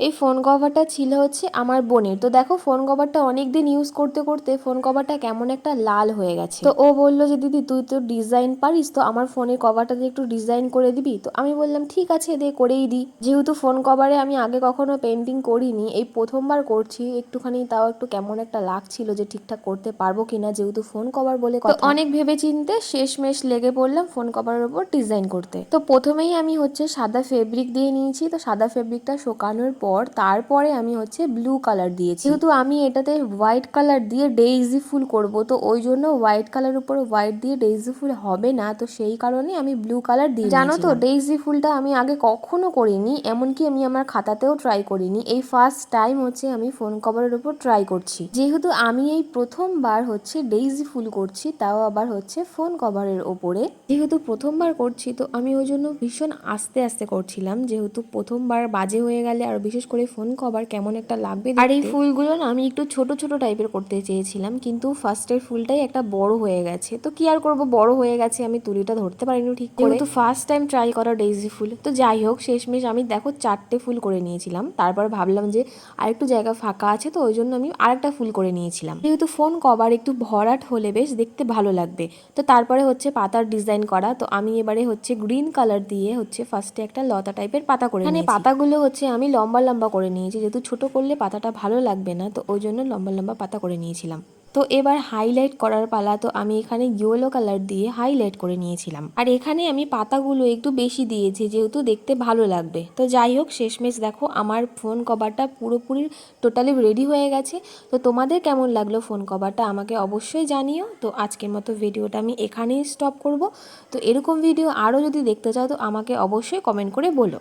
এই ফোন কভারটা ছিল হচ্ছে আমার বোনের। তো দেখো ফোন কভারটা অনেক দিন ইউজ করতে করতে ফোন কভারটা কেমন একটা লাল হয়ে গেছে। তো ও বললো যে দিদি তুই তো ডিজাইন পারিস, তো আমার ফোনের কভারটা দিয়ে একটু ডিজাইন করে দিবি। তো আমি বললাম ঠিক আছে দে করেই দিই। যেহেতু ফোন কভারে আমি আগে কখনো পেন্টিং করিনি, এই প্রথমবার করছি, একটুখানি তাও একটু কেমন একটা লাগছিল যে ঠিকঠাক করতে পারবো কিনা, যেহেতু ফোন কভার বলে কথা। তো অনেক ভেবে চিনতে শেষমেশ লেগে পড়লাম ফোন কভারের উপর ডিজাইন করতে। তো প্রথমেই আমি হচ্ছে সাদা ফেব্রিক দিয়ে নিয়েছি। তো সাদা ফেব্রিকটা শোকানোর পর তারপরে আমি হচ্ছে ব্লু কালার দিয়েছি। যেহেতু আমি এটাতে হোয়াইট কালার দিয়ে ডেইজি ফুল করব, তো ওই জন্য হোয়াইট কালার উপরে হোয়াইট দিয়ে ডেইজি ফুল হবে না, তো সেই কারণে আমি ব্লু কালার দিয়ে জানো তো ডেইজি ফুলটা আমি আগে কখনো করিনি, এমনকি আমি আমার খাতাতেও ট্রাই করিনি। এই ফার্স্ট টাইম হচ্ছে আমি ফোন কভারের উপর ট্রাই করছি। যেহেতু আমি এই প্রথমবার হচ্ছে ডেইজি ফুল করছি, তাও আবার হচ্ছে ফোন কভারের ওপরে। যেহেতু প্রথমবার করছি তো আমি ওই জন্য ভীষণ আস্তে আস্তে করছিলাম, যেহেতু প্রথমবার বাজে হয়ে গেলে আর বিশেষ করে ফোন কভার কেমন একটা লাগবে। আর এই ফুলগুলো না আমি একটু ছোট ছোট টাইপের করতে চেয়েছিলাম, কিন্তু ফার্স্টের ফুলটাই একটা বড় হয়ে গেছে। তো কি আর করব, বড় হয়ে গেছে, আমি তুলিটা ধরতে পারিনি ঠিক করে, যেহেতু ফার্স্ট টাইম ট্রাই করা ডেইজি ফুল। তো যাই হোক শেষমেশ আমি দেখো 4টে ফুল করে নিয়েছিলাম। তারপর ভাবলাম যে আরেকটু জায়গা ফাঁকা আছে, তো ওই জন্য আমি আরেকটা ফুল করে নিয়েছিলাম। যেহেতু ফোন কভার একটু ভরাট হলে বেশ দেখতে ভালো লাগবে। তো তারপরে হচ্ছে পাতার ডিজাইন করা। তো আমি এবারে হচ্ছে গ্রিন কালার দিয়ে হচ্ছে ফার্স্টে একটা লতা টাইপের পাতা করে নিয়েছি। পাতাগুলো হচ্ছে আমি লম্বা লম্বা করে নিয়েছি, যেহেতু ছোট করলে পাতাটা ভালো লাগবে না, তো ওই জন্য লম্বা লম্বা পাতা করে নিয়েছিলাম। তো এবার হাইলাইট করার পালা। তো আমি এখানে ইয়েলো কালার দিয়ে হাইলাইট করে নিয়েছিলাম, আর এখানে আমি পাতাগুলো একটু বেশি দিয়েছি যেহেতু দেখতে ভালো লাগবে। তো যাই হোক শেষমেশ দেখো আমার ফোন কভারটা পুরোপুরি টোটালি রেডি হয়ে গেছে। তো তোমাদের কেমন লাগলো ফোন কভারটা আমাকে অবশ্যই জানিও। তো আজকের মতো ভিডিওটা আমি এখানেই স্টপ করব। তো এরকম ভিডিও আরও যদি দেখতে চাও তো আমাকে অবশ্যই কমেন্ট করে বলো।